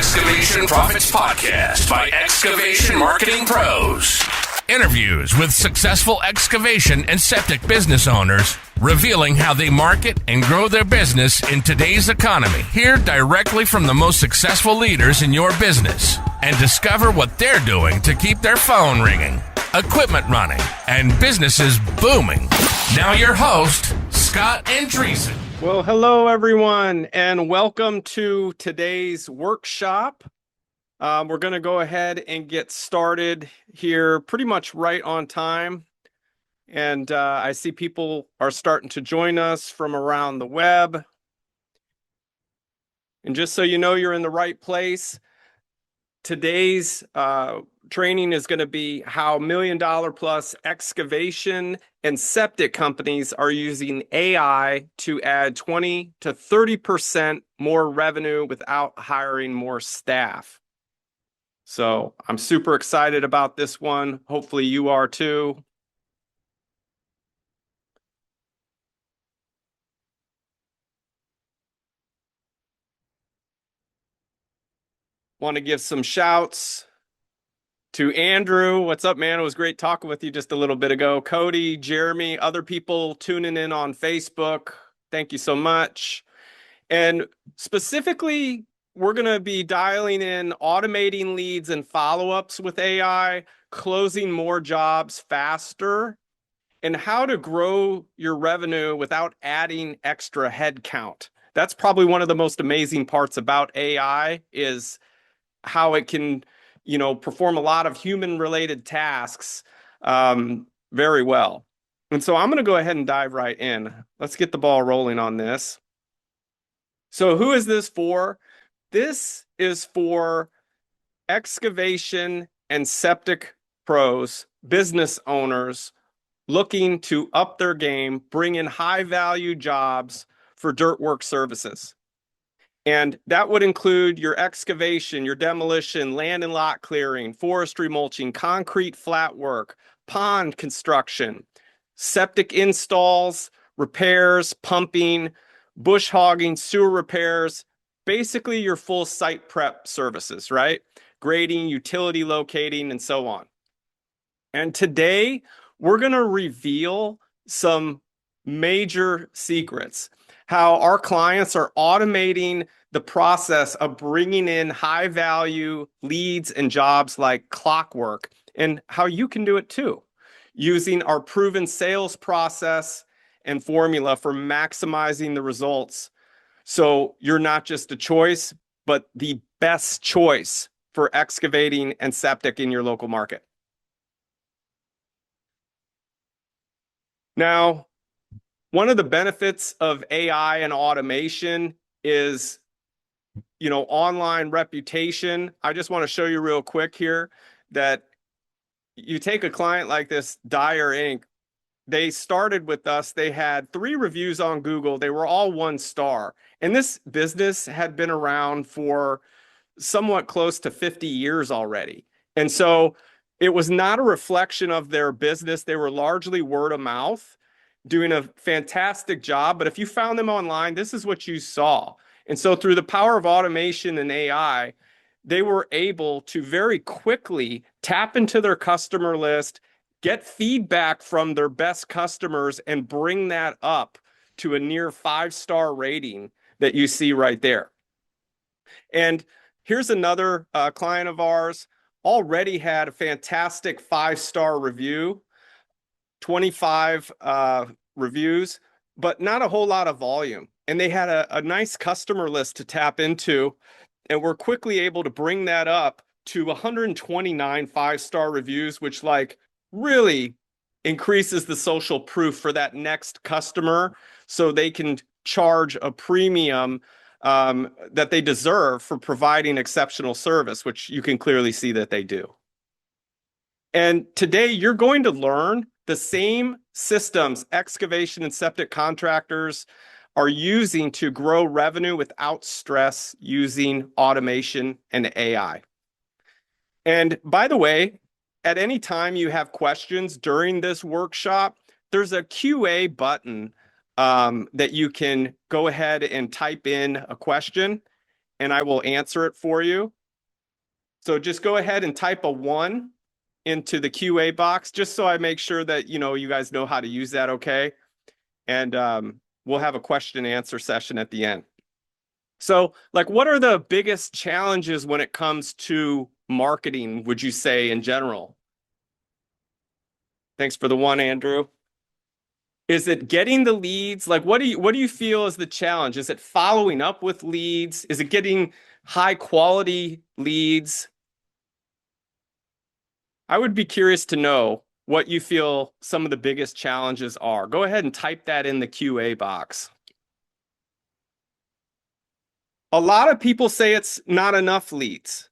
Excavation Profits Podcast by Excavation Marketing Pros. Interviews with successful excavation and septic business owners, revealing how they market and grow their business in today's economy. Hear directly from the most successful leaders in your business and discover what they're doing to keep their phone ringing, equipment running, and businesses booming. Now your host, Scott Andreessen. Well, hello, everyone, and welcome to today's workshop. We're going to go ahead and get started here pretty much right on time. And I see people are starting to join us from around the web. And just so you know you're in the right place, today's training is going to be how $1 million plus excavation and septic companies are using AI to add 20 to 30% more revenue without hiring more staff. So I'm super excited about this one. Hopefully you are too. Want to give some shouts to Andrew. What's up, man? It was great talking with you just a little bit ago. Cody, Jeremy, other people tuning in on Facebook. Thank you so much. And specifically, we're going to be dialing in automating leads and follow-ups with AI, closing more jobs faster, and how to grow your revenue without adding extra headcount. That's probably one of the most amazing parts about AI is how it can, perform a lot of human-related tasks very well. And so I'm going to go ahead and dive right in. Let's get the ball rolling on this. So who is this for? This is for excavation and septic pros, business owners looking to up their game, bring in high-value jobs for dirt work services. And that would include your excavation, your demolition, land and lot clearing, forestry mulching, concrete flat work, pond construction, septic installs, repairs, pumping, bush hogging, sewer repairs, basically your full site prep services, right? Grading, utility locating, and so on. And today, we're going to reveal some major secrets, how our clients are automating the process of bringing in high value leads and jobs like clockwork, and how you can do it too, using our proven sales process and formula for maximizing the results. So you're not just a choice, but the best choice for excavating and septic in your local market. Now, one of the benefits of AI and automation is, online reputation. I just want to show you real quick here that you take a client like this, Dyer Inc. They started with us. They had 3 reviews on Google. They were all 1 star. And this business had been around for somewhat close to 50 years already. And so it was not a reflection of their business. They were largely word of mouth, doing a fantastic job. But if you found them online, this is what you saw. And so through the power of automation and AI, they were able to very quickly tap into their customer list, get feedback from their best customers, and bring that up to a near 5-star rating that you see right there. And here's another client of ours, already had a fantastic 5-star review, 25 reviews, but not a whole lot of volume. And they had a nice customer list to tap into, and we're quickly able to bring that up to 129 5-star reviews, which really increases the social proof for that next customer so they can charge a premium that they deserve for providing exceptional service, which you can clearly see that they do. And today you're going to learn the same systems excavation and septic contractors are using to grow revenue without stress using automation and AI. And by the way, at any time you have questions during this workshop, there's a QA button that you can go ahead and type in a question, and I will answer it for you. So just go ahead and type a 1 into the QA box, just so I make sure that, you guys know how to use that, okay? And we'll have a question and answer session at the end. So, like, what are the biggest challenges when it comes to marketing, would you say, in general? Thanks for the 1, Andrew. Is it getting the leads? Like, what do you feel is the challenge? Is it following up with leads? Is it getting high quality leads? I would be curious to know what you feel some of the biggest challenges are. Go ahead and type that in the QA box. A lot of people say it's not enough leads,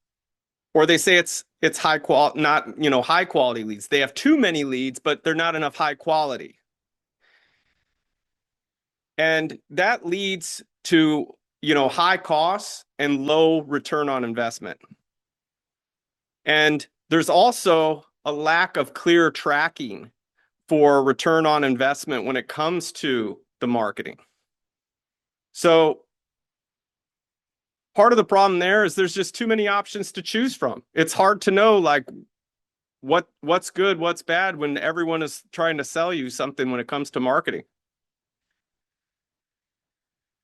or they say it's high quality, not, high quality leads. They have too many leads, but they're not enough high quality. And that leads to, high costs and low return on investment. And there's also a lack of clear tracking for return on investment when it comes to the marketing. So part of the problem there is there's just too many options to choose from. It's hard to know, like, what's good, what's bad when everyone is trying to sell you something when it comes to marketing.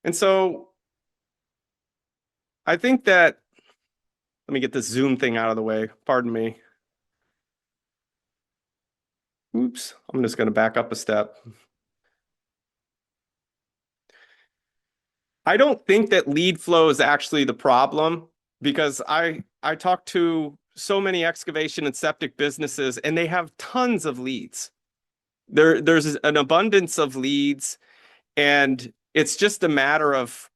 And so I think that, let me get this Zoom thing out of the way. Pardon me. Oops, I'm just going to back up a step. I don't think that lead flow is actually the problem, because I talk to so many excavation and septic businesses, and they have tons of leads. There's an abundance of leads, and it's just a matter of,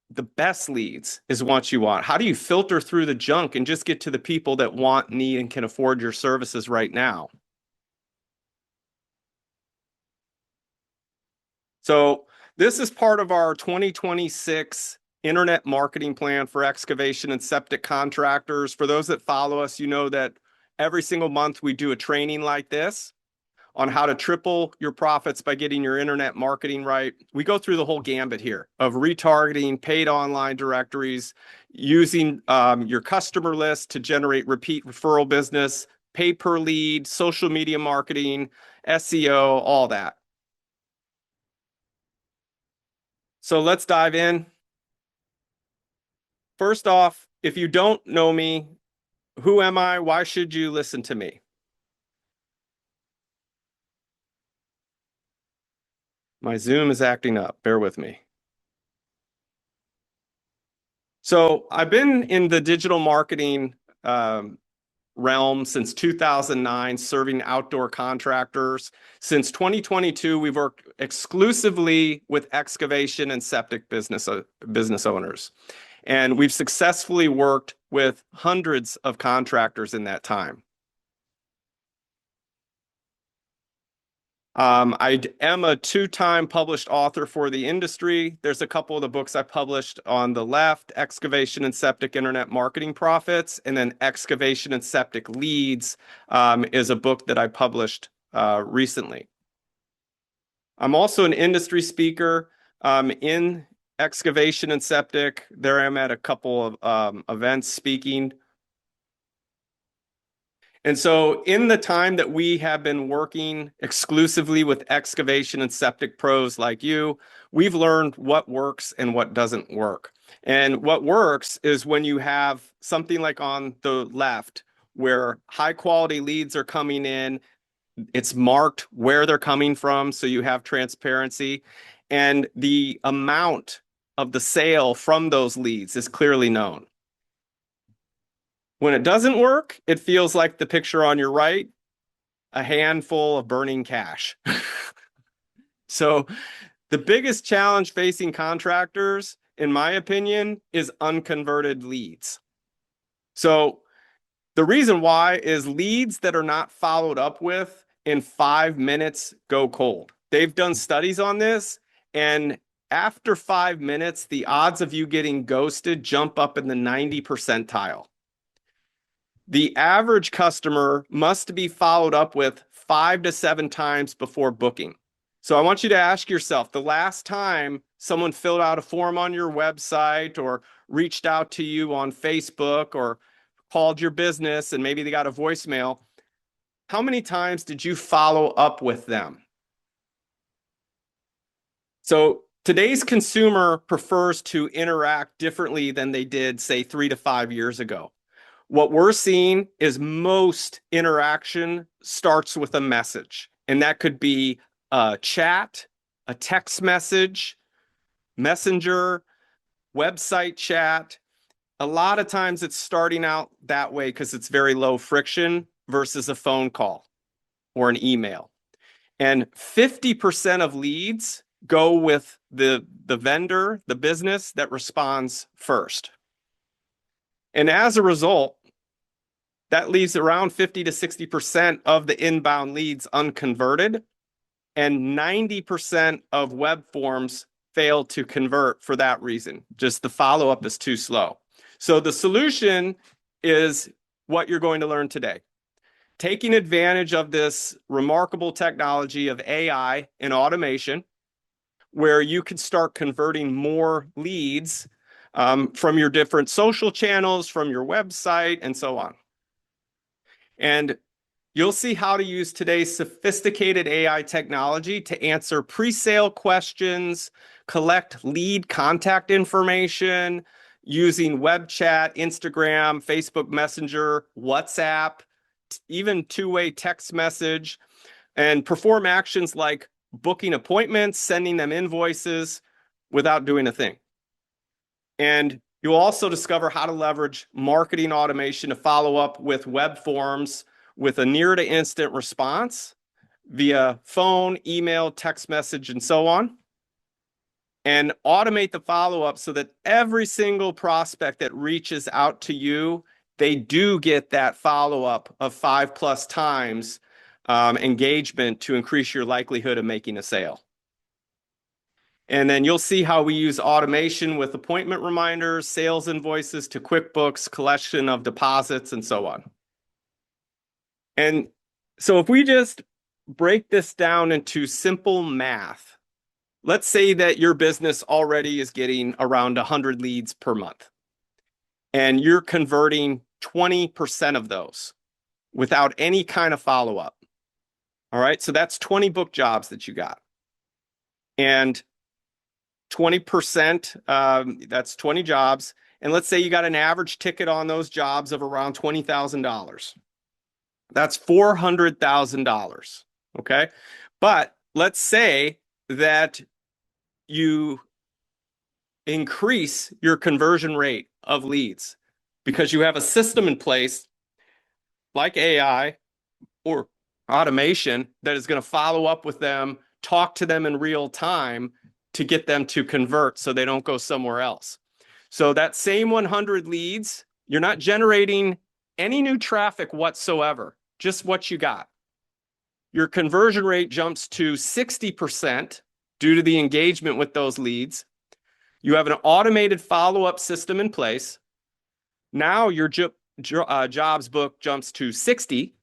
the best leads is what you want. How do you filter through the junk and just get to the people that want, need, and can afford your services right now? So this is part of our 2026 internet marketing plan for excavation and septic contractors. For those that follow us, you know that every single month we do a training like this on how to triple your profits by getting your internet marketing right. We go through the whole gambit here of retargeting, paid online directories, using your customer list to generate repeat referral business, pay per lead, social media marketing, SEO, all that. So let's dive in. First off, if you don't know me, who am I? Why should you listen to me? My Zoom is acting up. Bear with me. So I've been in the digital marketing realm since 2009, serving outdoor contractors. Since 2022, we've worked exclusively with excavation and septic business owners. And we've successfully worked with hundreds of contractors in that time. I am a 2-time published author for the industry. There's a couple of the books I published on the left: Excavation and Septic Internet Marketing Profits, and then Excavation and Septic Leads is a book that I published recently. I'm also an industry speaker in excavation and septic. There I am at a couple of events speaking. And so in the time that we have been working exclusively with excavation and septic pros like you, we've learned what works and what doesn't work. And what works is when you have something like on the left, where high quality leads are coming in, it's marked where they're coming from, so you have transparency, and the amount of the sale from those leads is clearly known. When it doesn't work, it feels like the picture on your right, a handful of burning cash. So the biggest challenge facing contractors, in my opinion, is unconverted leads. So the reason why is leads that are not followed up with in 5 minutes go cold. They've done studies on this, and after 5 minutes, the odds of you getting ghosted jump up in the 90 percentile. The average customer must be followed up with 5 to 7 times before booking. So I want you to ask yourself, the last time someone filled out a form on your website or reached out to you on Facebook or called your business and maybe they got a voicemail, how many times did you follow up with them? So today's consumer prefers to interact differently than they did, say, 3 to 5 years ago. What we're seeing is most interaction starts with a message, and that could be a chat, a text message, messenger, website chat. A lot of times it's starting out that way because it's very low friction versus a phone call or an email. And 50% of leads go with the vendor, the business that responds first. And as a result, that leaves around 50 to 60% of the inbound leads unconverted, and 90% of web forms fail to convert for that reason. Just the follow-up is too slow. So the solution is what you're going to learn today. Taking advantage of this remarkable technology of AI and automation, where you can start converting more leads from your different social channels, from your website, and so on. And you'll see how to use today's sophisticated AI technology to answer pre-sale questions, collect lead contact information using web chat, Instagram, Facebook Messenger, WhatsApp, even two-way text message, and perform actions like booking appointments, sending them invoices without doing a thing. And you'll also discover how to leverage marketing automation to follow up with web forms with a near to instant response via phone, email, text message, and so on. And automate the follow-up so that every single prospect that reaches out to you, they do get that follow-up of 5+ times engagement to increase your likelihood of making a sale. And then you'll see how we use automation with appointment reminders, sales invoices to QuickBooks, collection of deposits, and so on. And so if we just break this down into simple math, let's say that your business already is getting around 100 leads per month, and you're converting 20% of those without any kind of follow-up. All right, so that's 20 book jobs that you got. And 20%, that's 20 jobs. And let's say you got an average ticket on those jobs of around $20,000. That's $400,000, okay? But let's say that you increase your conversion rate of leads because you have a system in place like AI or automation that is going to follow up with them, talk to them in real time to get them to convert so they don't go somewhere else. So that same 100 leads, you're not generating any new traffic whatsoever, just what you got. Your conversion rate jumps to 60% due to the engagement with those leads. You have an automated follow-up system in place. Now your jobs book jumps to 60,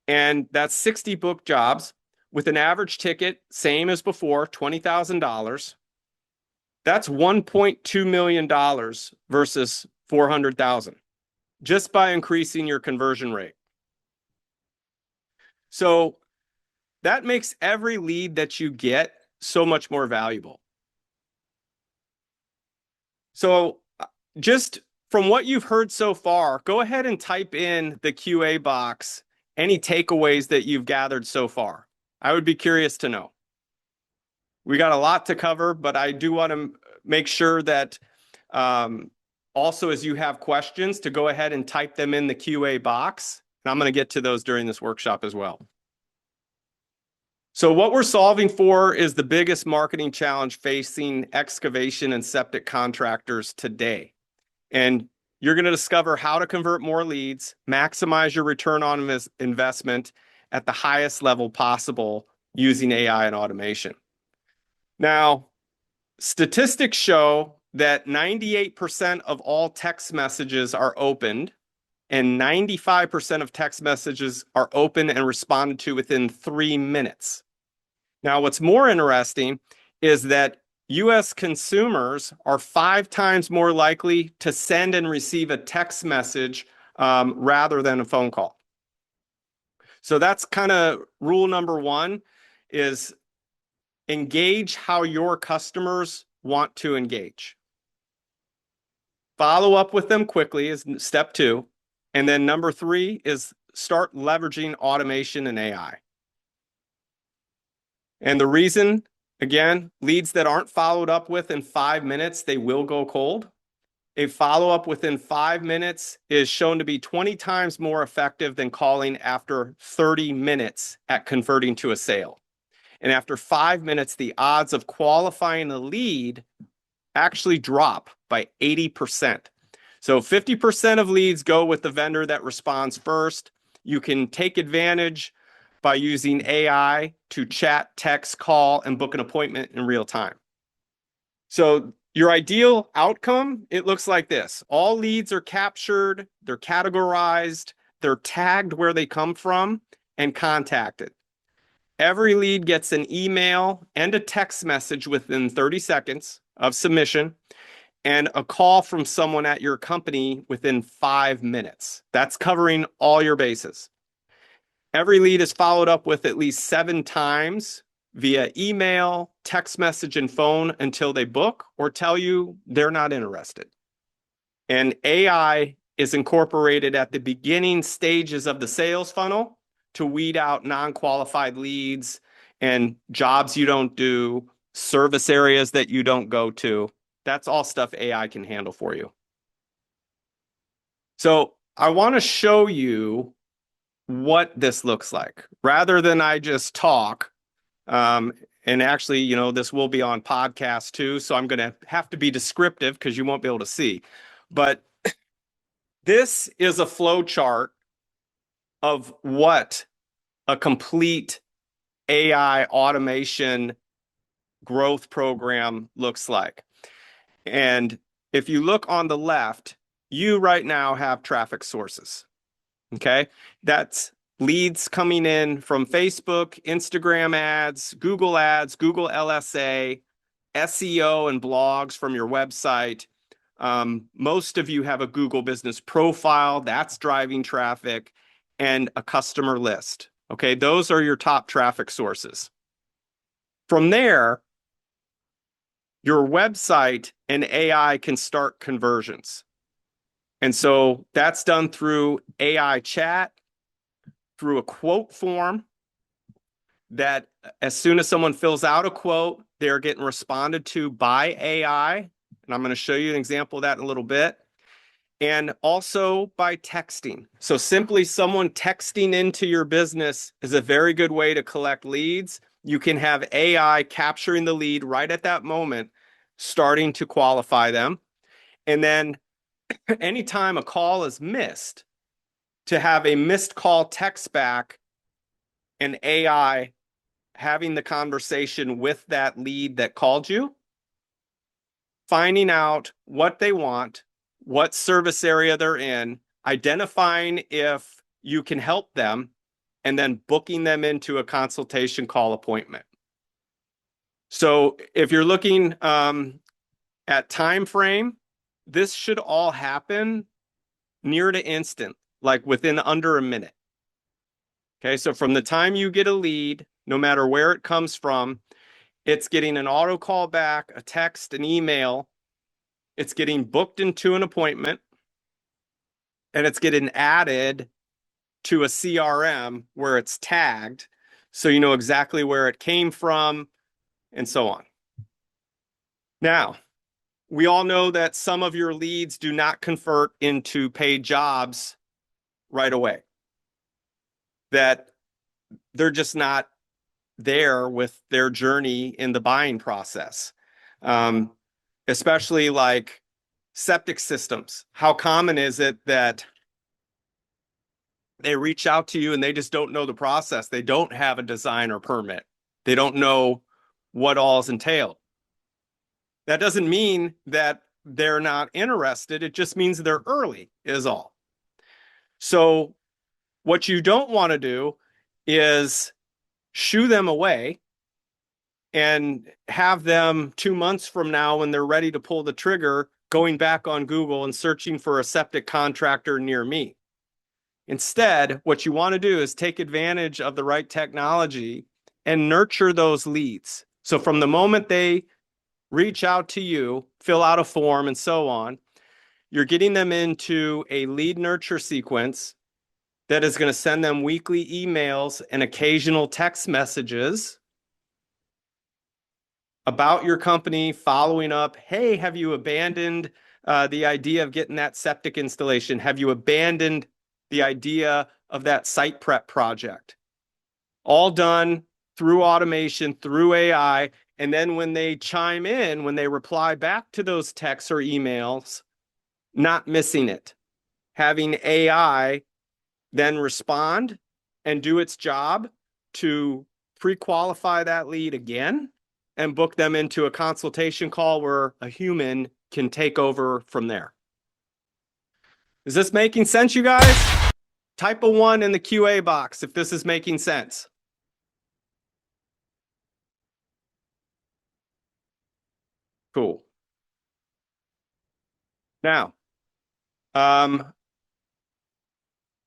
and that's 60 book jobs with an average ticket, same as before, $20,000. That's $1.2 million versus $400,000 just by increasing your conversion rate. So that makes every lead that you get so much more valuable. So just from what you've heard so far, go ahead and type in the QA box any takeaways that you've gathered so far. I would be curious to know. We got a lot to cover, but I do want to make sure that also as you have questions to go ahead and type them in the QA box. And I'm going to get to those during this workshop as well. So what we're solving for is the biggest marketing challenge facing excavation and septic contractors today. And you're going to discover how to convert more leads, maximize your return on investment at the highest level possible using AI and automation. Now, statistics show that 98% of all text messages are opened, and 95% of text messages are open and responded to within 3 minutes. Now, what's more interesting is that U.S. consumers are 5 times more likely to send and receive a text message rather than a phone call. So that's kind of rule number one, is engage how your customers want to engage. Follow up with them quickly is step two. And then number three is start leveraging automation and AI. And the reason, again, leads that aren't followed up with in 5 minutes, they will go cold. A follow-up within 5 minutes is shown to be 20 times more effective than calling after 30 minutes at converting to a sale. And after 5 minutes, the odds of qualifying a lead actually drop by 80%. So 50% of leads go with the vendor that responds first. You can take advantage by using AI to chat, text, call, and book an appointment in real time. So your ideal outcome, it looks like this. All leads are captured, they're categorized, they're tagged where they come from, and contacted. Every lead gets an email and a text message within 30 seconds of submission, and a call from someone at your company within 5 minutes. That's covering all your bases. Every lead is followed up with at least 7 times via email, text message, and phone until they book or tell you they're not interested. And AI is incorporated at the beginning stages of the sales funnel to weed out non-qualified leads and jobs you don't do, service areas that you don't go to. That's all stuff AI can handle for you. So I want to show you what this looks like rather than I just talk. And actually, you know, this will be on podcast too, so I'm going to have to be descriptive because you won't be able to see. But this is a flow chart of what a complete AI automation growth program looks like. And if you look on the left, you right now have traffic sources. Okay, that's leads coming in from Facebook, Instagram ads, Google LSA, SEO, and blogs from your website. Most of you have a Google business profile that's driving traffic, and a customer list. Okay, those are your top traffic sources. From there, your website and AI can start conversions. And so that's done through AI chat, through a quote form that as soon as someone fills out a quote, they're getting responded to by AI. And I'm going to show you an example of that in a little bit. And also by texting. So simply someone texting into your business is a very good way to collect leads. You can have AI capturing the lead right at that moment, starting to qualify them. And then anytime a call is missed, to have a missed call text back and AI having the conversation with that lead that called you, finding out what they want, what service area they're in, identifying if you can help them, and then booking them into a consultation call appointment. So if you're looking at time frame, this should all happen near to instant, like within under a minute. Okay, so from the time you get a lead, no matter where it comes from, it's getting an auto call back, a text, an email, it's getting booked into an appointment, and it's getting added to a CRM where it's tagged, so you know exactly where it came from, and so on. Now, we all know that some of your leads do not convert into paid jobs right away. That they're just not there with their journey in the buying process. Especially like septic systems. How common is it that they reach out to you and they just don't know the process? They don't have a design or permit. They don't know what all is entailed. That doesn't mean that they're not interested. It just means they're early is all. So what you don't want to do is shoo them away and have them 2 months from now when they're ready to pull the trigger, going back on Google and searching for a septic contractor near me. Instead, what you want to do is take advantage of the right technology and nurture those leads. So from the moment they reach out to you, fill out a form and so on, you're getting them into a lead nurture sequence that is going to send them weekly emails and occasional text messages about your company, following up. Hey, have you abandoned the idea of getting that septic installation? Have you abandoned the idea of that site prep project? All done through automation, through AI. And then when they chime in, when they reply back to those texts or emails, not missing it. Having AI then respond and do its job to pre-qualify that lead again and book them into a consultation call where a human can take over from there. Is this making sense, you guys? Type a 1 in the QA box if this is making sense. Cool. Now,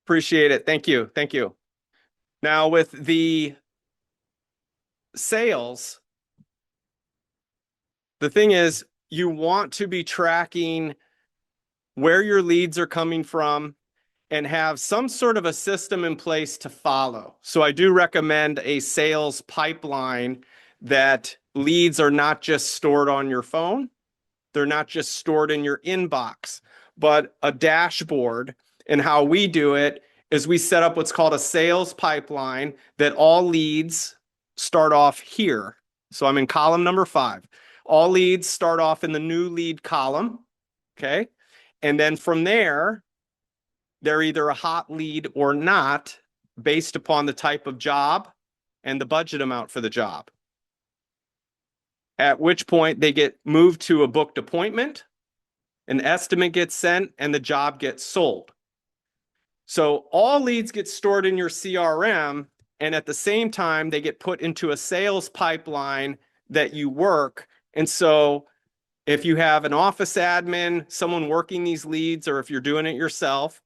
appreciate it. Thank you. Thank you. Now with the sales, the thing is you want to be tracking where your leads are coming from and have some sort of a system in place to follow. So I do recommend a sales pipeline that leads are not just stored on your phone. They're not just stored in your inbox, but a dashboard. And how we do it is we set up what's called a sales pipeline that all leads start off here. So I'm in column number 5. All leads start off in the new lead column, okay? And then from there, they're either a hot lead or not based upon the type of job and the budget amount for the job. At which point they get moved to a booked appointment, an estimate gets sent, and the job gets sold. So all leads get stored in your CRM, and at the same time, they get put into a sales pipeline that you work. And so if you have an office admin, someone working these leads, or if you're doing it yourself,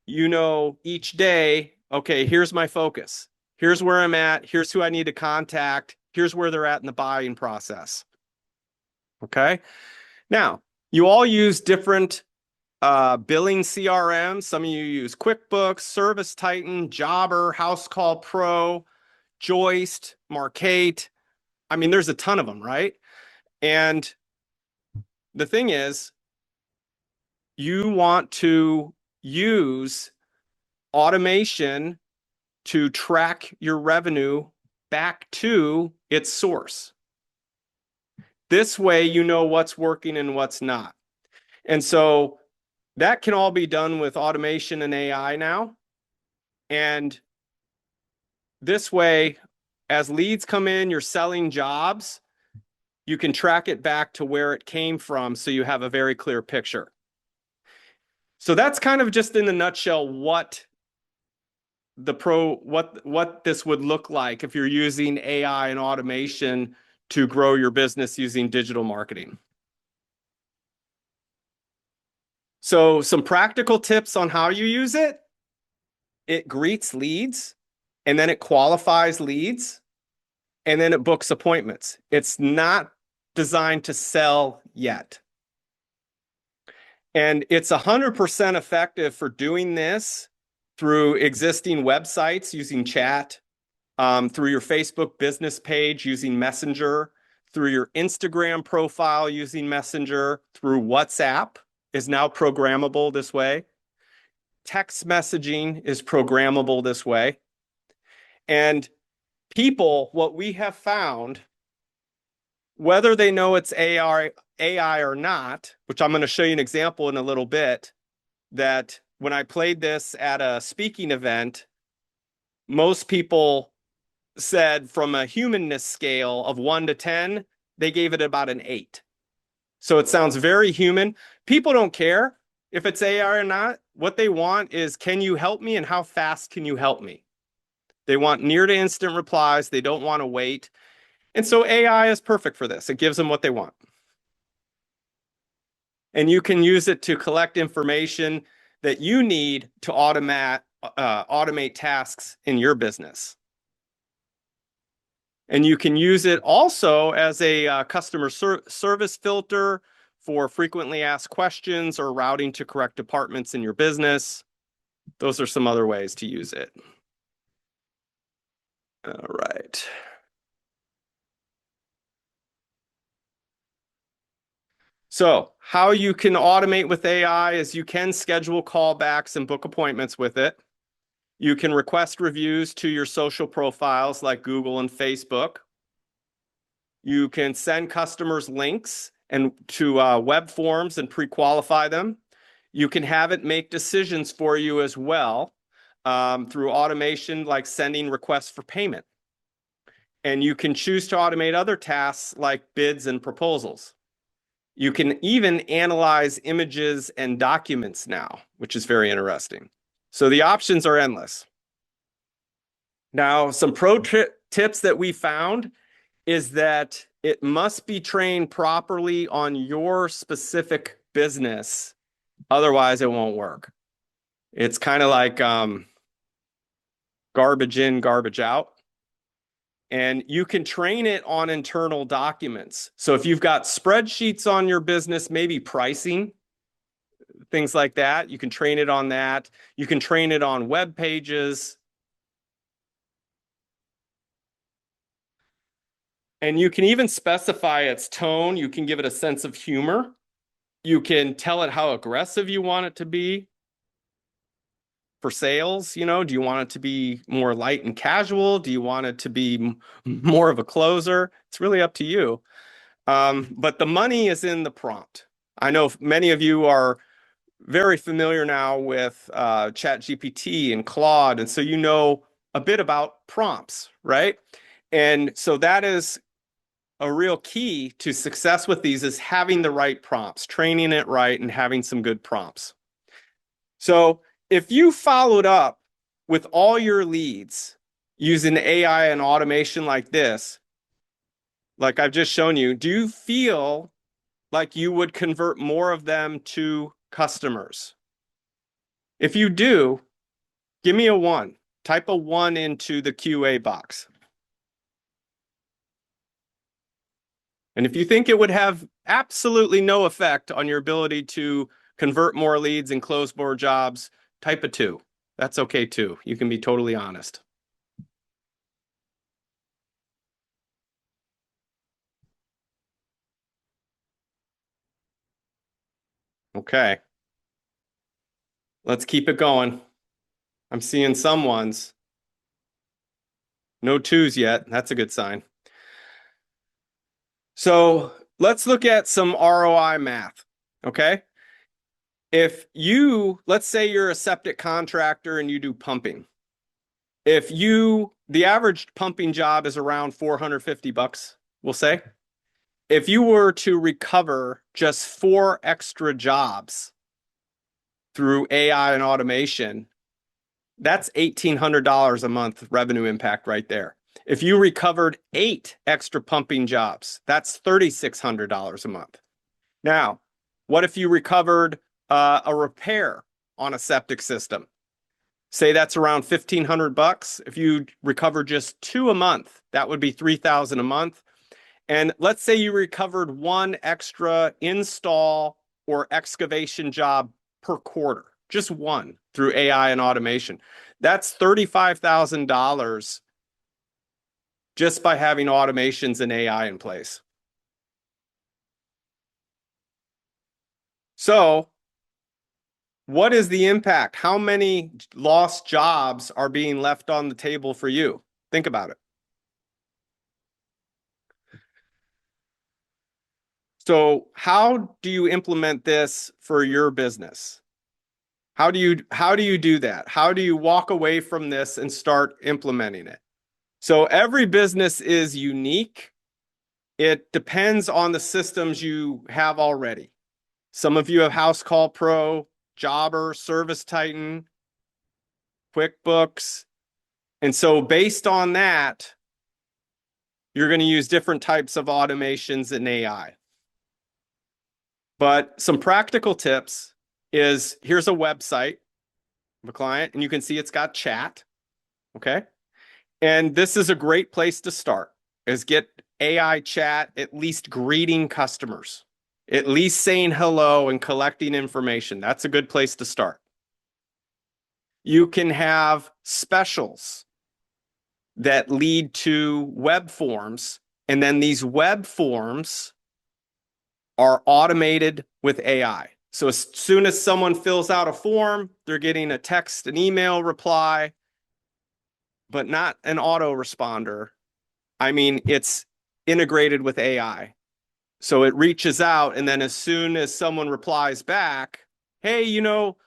you know each day, okay, here's my focus. Here's where I'm at. Here's who I need to contact. Here's where they're at in the buying process. Okay. Now, you all use different billing CRMs. Some of you use QuickBooks, Service Titan, Jobber, House Call Pro, Joist, Markate. I mean, there's a ton of them, right? And the thing is, you want to use automation to track your revenue back to its source. This way, you know what's working and what's not. And so that can all be done with automation and AI now. And this way, as leads come in, you're selling jobs, you can track it back to where it came from so you have a very clear picture. So that's kind of just in a nutshell what this would look like if you're using AI and automation to grow your business using digital marketing. So some practical tips on how you use it. It greets leads, and then it qualifies leads, and then it books appointments. It's not designed to sell yet. And it's 100% effective for doing this through existing websites using chat, through your Facebook business page using Messenger, through your Instagram profile using Messenger, through WhatsApp is now programmable this way. Text messaging is programmable this way. And people, what we have found, whether they know it's AI or not, which I'm going to show you an example in a little bit, that when I played this at a speaking event, most people said from a humanness scale of 1 to 10, they gave it about an 8. So it sounds very human. People don't care if it's AI or not. What they want is, can you help me and how fast can you help me? They want near to instant replies. They don't want to wait. And so AI is perfect for this. It gives them what they want. And you can use it to collect information that you need to automate automate tasks in your business. And you can use it also as a customer service filter for frequently asked questions or routing to correct departments in your business. Those are some other ways to use it. All right. So how you can automate with AI is you can schedule callbacks and book appointments with it. You can request reviews to your social profiles like Google and Facebook. You can send customers links and to web forms and pre-qualify them. You can have it make decisions for you as well through automation like sending requests for payment. And you can choose to automate other tasks like bids and proposals. You can even analyze images and documents now, which is very interesting. So the options are endless. Now, some pro tips that we found is that it must be trained properly on your specific business. Otherwise, it won't work. It's kind of like garbage in, garbage out. And you can train it on internal documents. So if you've got spreadsheets on your business, maybe pricing, things like that, you can train it on that. You can train it on web pages. And you can even specify its tone. You can give it a sense of humor. You can tell it how aggressive you want it to be for sales. You know, do you want it to be more light and casual? Do you want it to be more of a closer? It's really up to you. But the money is in the prompt. I know many of you are very familiar now with ChatGPT and Claude, and so you know a bit about prompts, right? And so that is a real key to success with these is having the right prompts, training it right, and having some good prompts. So if you followed up with all your leads using AI and automation like this, like I've just shown you, do you feel like you would convert more of them to customers? If you do, give me a 1. Type a 1 into the QA box. And if you think it would have absolutely no effect on your ability to convert more leads and close more jobs, type a 2. That's okay too. You can be totally honest. Okay. Let's keep it going. I'm seeing some 1s. No 2s yet. That's a good sign. So let's look at some ROI math, okay? If you, let's say you're a septic contractor and you do pumping. The average pumping job is around $450, we'll say. If you were to recover just 4 extra jobs through AI and automation, that's $1,800 a month revenue impact right there. If you recovered 8 extra pumping jobs, that's $3,600 a month. Now, what if you recovered a repair on a septic system? Say that's around $1,500. If you recover just 2 a month, that would be $3,000 a month. And let's say you recovered 1 extra install or excavation job per quarter, just 1 through AI and automation. That's $35,000 just by having automations and AI in place. So what is the impact? How many lost jobs are being left on the table for you? Think about it. So how do you implement this for your business? How do you do that? How do you walk away from this and start implementing it? So every business is unique. It depends on the systems you have already. Some of you have House Call Pro, Jobber, Service Titan, QuickBooks. And so based on that, you're going to use different types of automations and AI. But some practical tips is here's a website. of a client, and you can see it's got chat. Okay. And this is a great place to start, is get AI chat, at least greeting customers, at least saying hello and collecting information. That's a good place to start. You can have specials that lead to web forms, and then these web forms are automated with AI. So as soon as someone fills out a form, they're getting a text, an email reply, but not an autoresponder. I mean, it's integrated with AI. So it reaches out, and then as soon as someone replies back, hey,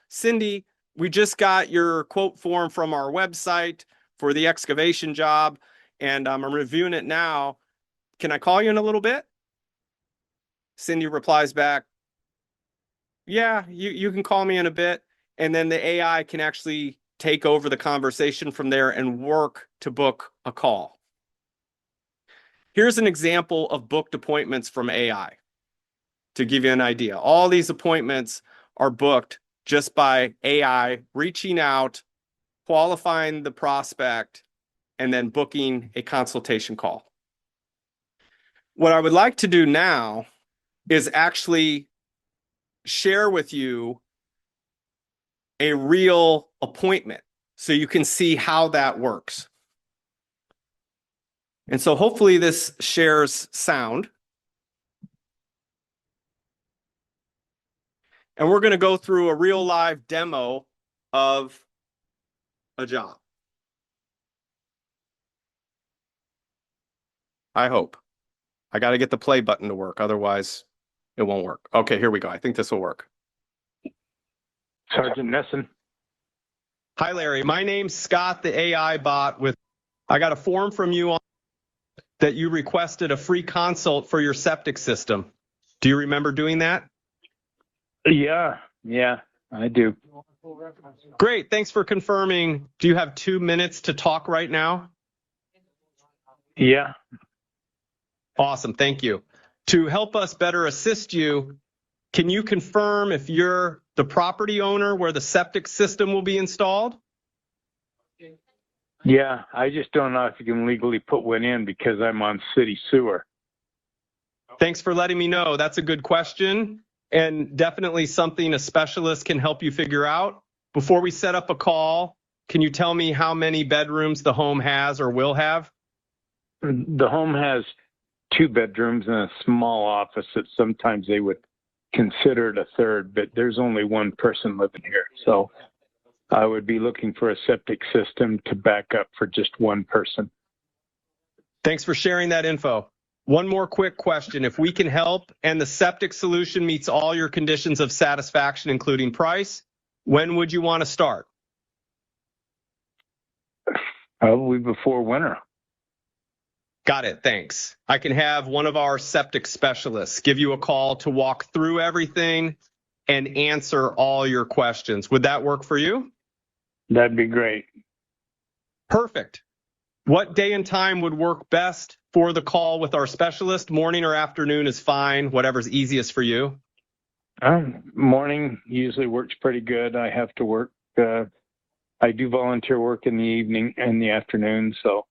Cindy, we just got your quote form from our website for the excavation job, and I'm reviewing it now. Can I call you in a little bit? Cindy replies back, yeah, you can call me in a bit. And then the AI can actually take over the conversation from there and work to book a call. Here's an example of booked appointments from AI to give you an idea. All these appointments are booked just by AI reaching out, qualifying the prospect, and then booking a consultation call. What I would like to do now is actually share with you a real appointment so you can see how that works. And so hopefully this shares sound. And we're going to go through a real live demo of a job. I hope. I got to get the play button to work. Otherwise, it won't work. Okay, here we go. I think this will work. Sergeant Nesson. Hi, Larry. My name's Scott, the AI bot. I got a form from you that you requested a free consult for your septic system. Do you remember doing that? Yeah, I do. Great. Thanks for confirming. Do you have 2 minutes to talk right now? Yeah. Awesome. Thank you. To help us better assist you, can you confirm if you're the property owner where the septic system will be installed? Yeah, I just don't know if you can legally put one in because I'm on city sewer. Thanks for letting me know. That's a good question, and definitely something a specialist can help you figure out. Before we set up a call, can you tell me how many bedrooms the home has or will have? The home has 2 bedrooms and a small office that sometimes they would consider it a third, but there's only one person living here. So I would be looking for a septic system to back up for just one person. Thanks for sharing that info. One more quick question. If we can help and the septic solution meets all your conditions of satisfaction, including price, when would you want to start? Probably before winter. Got it. Thanks. I can have one of our septic specialists give you a call to walk through everything and answer all your questions. Would that work for you? That'd be great. Perfect. What day and time would work best for the call with our specialist? Morning or afternoon is fine, whatever's easiest for you. Morning usually works pretty good. I have to work. I do volunteer work in the evening and the afternoon, so.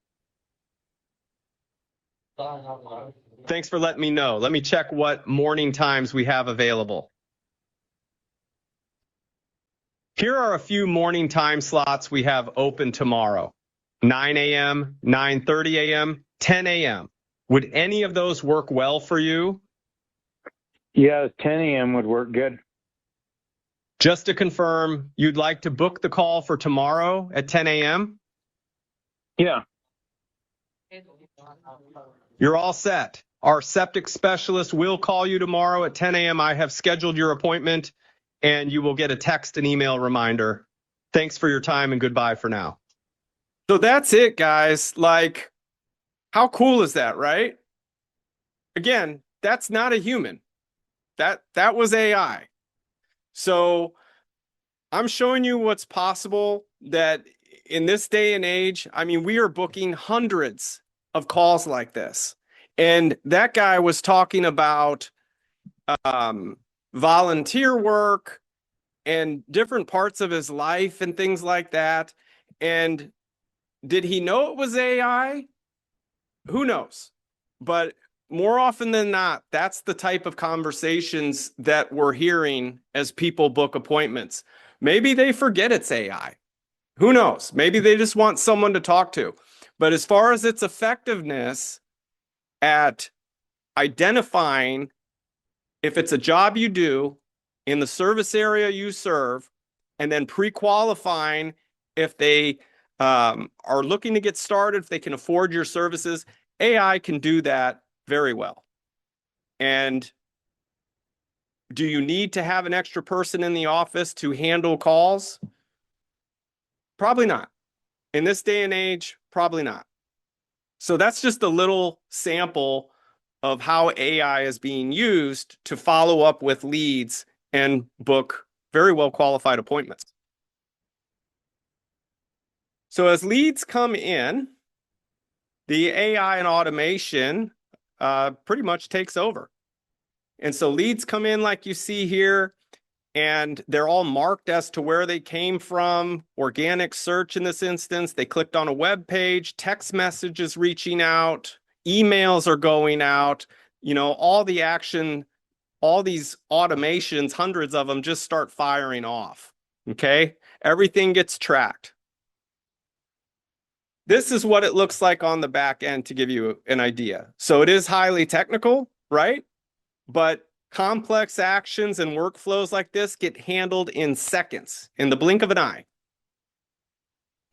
Thanks for letting me know. Let me check what morning times we have available. Here are a few morning time slots we have open tomorrow. 9 a.m., 9:30 a.m., 10 a.m. Would any of those work well for you? Yeah, 10 a.m. would work good. Just to confirm, you'd like to book the call for tomorrow at 10 a.m.? Yeah. You're all set. Our septic specialist will call you tomorrow at 10 a.m. I have scheduled your appointment, and you will get a text and email reminder. Thanks for your time, and goodbye for now. So that's it, guys. Like, how cool is that, right? Again, that's not a human. That was AI. So I'm showing you what's possible, that in this day and age, I mean, we are booking hundreds of calls like this. And that guy was talking about volunteer work and different parts of his life and things like that. And did he know it was AI? Who knows? But more often than not, that's the type of conversations that we're hearing as people book appointments. Maybe they forget it's AI. Who knows? Maybe they just want someone to talk to. But as far as its effectiveness at identifying if it's a job you do in the service area you serve, and then pre-qualifying if they are looking to get started, if they can afford your services, AI can do that very well. And do you need to have an extra person in the office to handle calls? Probably not. In this day and age, probably not. So that's just a little sample of how AI is being used to follow up with leads and book very well qualified appointments. So as leads come in, the AI and automation pretty much takes over. And so leads come in like you see here, and they're all marked as to where they came from. Organic search in this instance, they clicked on a web page, text messages reaching out, emails are going out, all the action, all these automations, hundreds of them just start firing off. Okay. Everything gets tracked. This is what it looks like on the back end to give you an idea. So it is highly technical, right? But complex actions and workflows like this get handled in seconds, in the blink of an eye.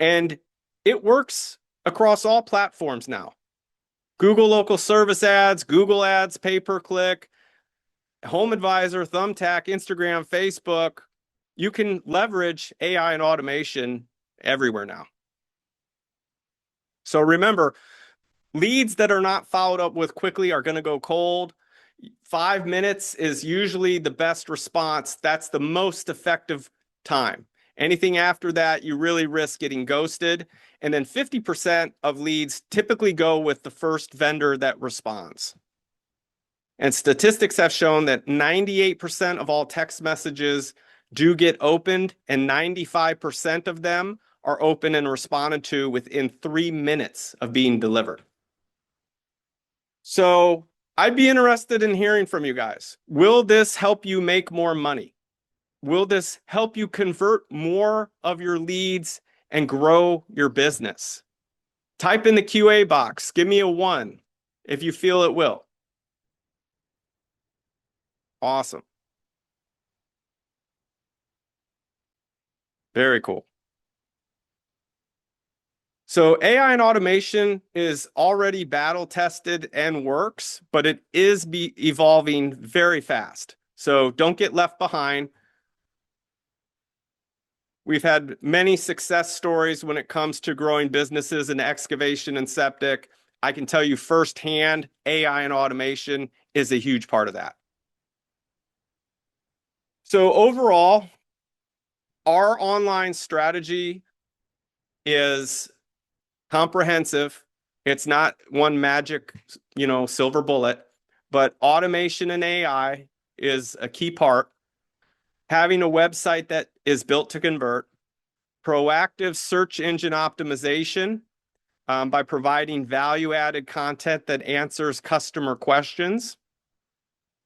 And it works across all platforms now. Google local service ads, Google ads, pay-per-click, Home Advisor, Thumbtack, Instagram, Facebook. You can leverage AI and automation everywhere now. So remember, leads that are not followed up with quickly are going to go cold. 5 minutes is usually the best response. That's the most effective time. Anything after that, you really risk getting ghosted. And then 50% of leads typically go with the first vendor that responds. And statistics have shown that 98% of all text messages do get opened, and 95% of them are open and responded to within 3 minutes of being delivered. So I'd be interested in hearing from you guys. Will this help you make more money? Will this help you convert more of your leads and grow your business? Type in the QA box. Give me a 1 if you feel it will. Awesome. Very cool. So AI and automation is already battle tested and works, but it is evolving very fast. So don't get left behind. We've had many success stories when it comes to growing businesses in excavation and septic. I can tell you firsthand, AI and automation is a huge part of that. So overall, our online strategy is comprehensive. It's not one magic, silver bullet, but automation and AI is a key part. Having a website that is built to convert, proactive search engine optimization by providing value-added content that answers customer questions,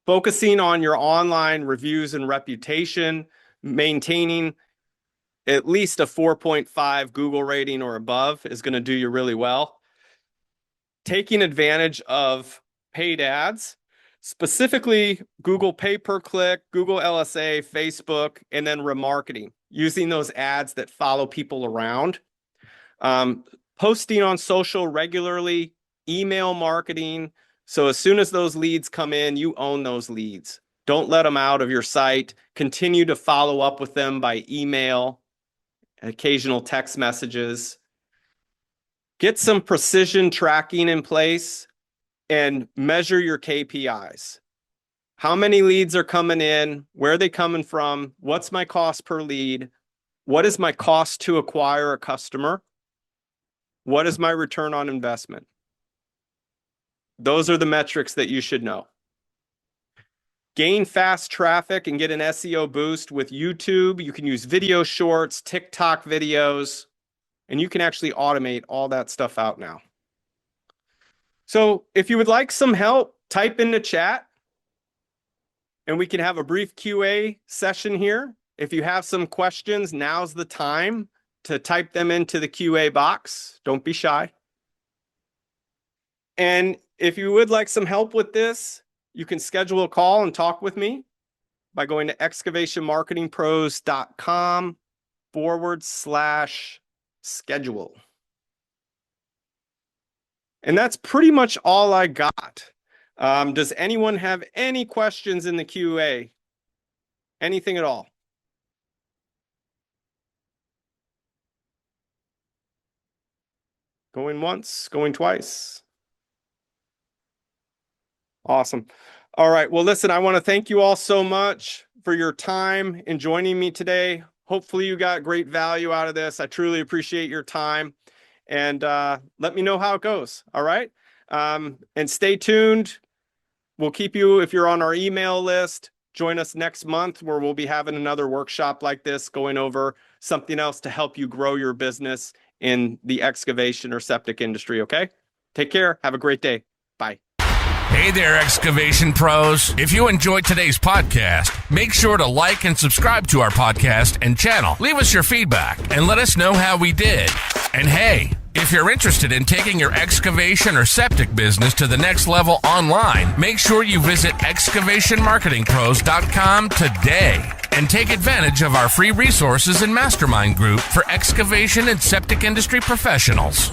focusing on your online reviews and reputation, maintaining at least a 4.5 Google rating or above is going to do you really well. Taking advantage of paid ads, specifically Google pay-per-click, Google LSA, Facebook, and then remarketing, using those ads that follow people around. Posting on social regularly, email marketing. So as soon as those leads come in, you own those leads. Don't let them out of your site. Continue to follow up with them by email, occasional text messages. Get some precision tracking in place and measure your KPIs. How many leads are coming in? Where are they coming from? What's my cost per lead? What is my cost to acquire a customer? What is my return on investment? Those are the metrics that you should know. gain fast traffic and get an SEO boost with YouTube. You can use video shorts, TikTok videos, and you can actually automate all that stuff out now. So if you would like some help, type in the chat and we can have a brief QA session here. If you have some questions, now's the time to type them into the QA box. Don't be shy. And if you would like some help with this, you can schedule a call and talk with me by going to excavationmarketingpros.com/schedule. And that's pretty much all I got. Does anyone have any questions in the QA? Anything at all? Going once, going twice. Awesome. All right. Well, listen, I want to thank you all so much for your time in joining me today. Hopefully you got great value out of this. I truly appreciate your time. And let me know how it goes. All right. And stay tuned. We'll keep you, if you're on our email list, join us next month where we'll be having another workshop like this, going over something else to help you grow your business in the excavation or septic industry. Okay. Take care. Have a great day. Bye. Hey there, excavation pros. If you enjoyed today's podcast, make sure to like and subscribe to our podcast and channel. Leave us your feedback and let us know how we did. And hey, if you're interested in taking your excavation or septic business to the next level online, make sure you visit excavationmarketingpros.com today and take advantage of our free resources and mastermind group for excavation and septic industry professionals.